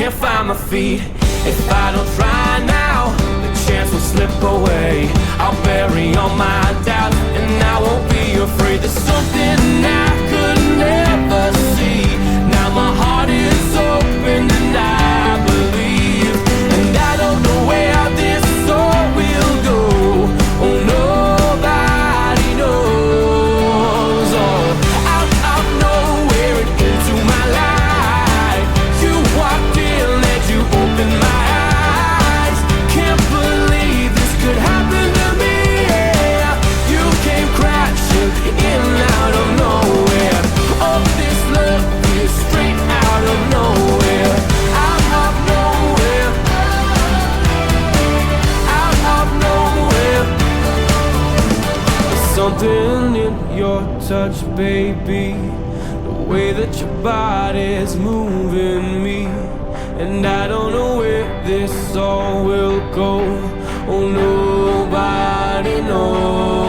can't find my feet. If I don't try now, the chance will slip away. I'll bury all my doubts and I won't be afraid. There's something I could never see. Now my heart is open and I believe, and I don't know where this all will go. Oh, nobody knows. Oh, out of nowhere and into my life, you walked in and you opened my eyes. Can't believe this could happen to me. Yeah. You came crashing in out of nowhere. Oh, this love is straight out of nowhere. Out of nowhere. Out of nowhere. There's something in your touch, baby, the way that your body's moving me, and I don't know where this all will go. Oh, nobody knows.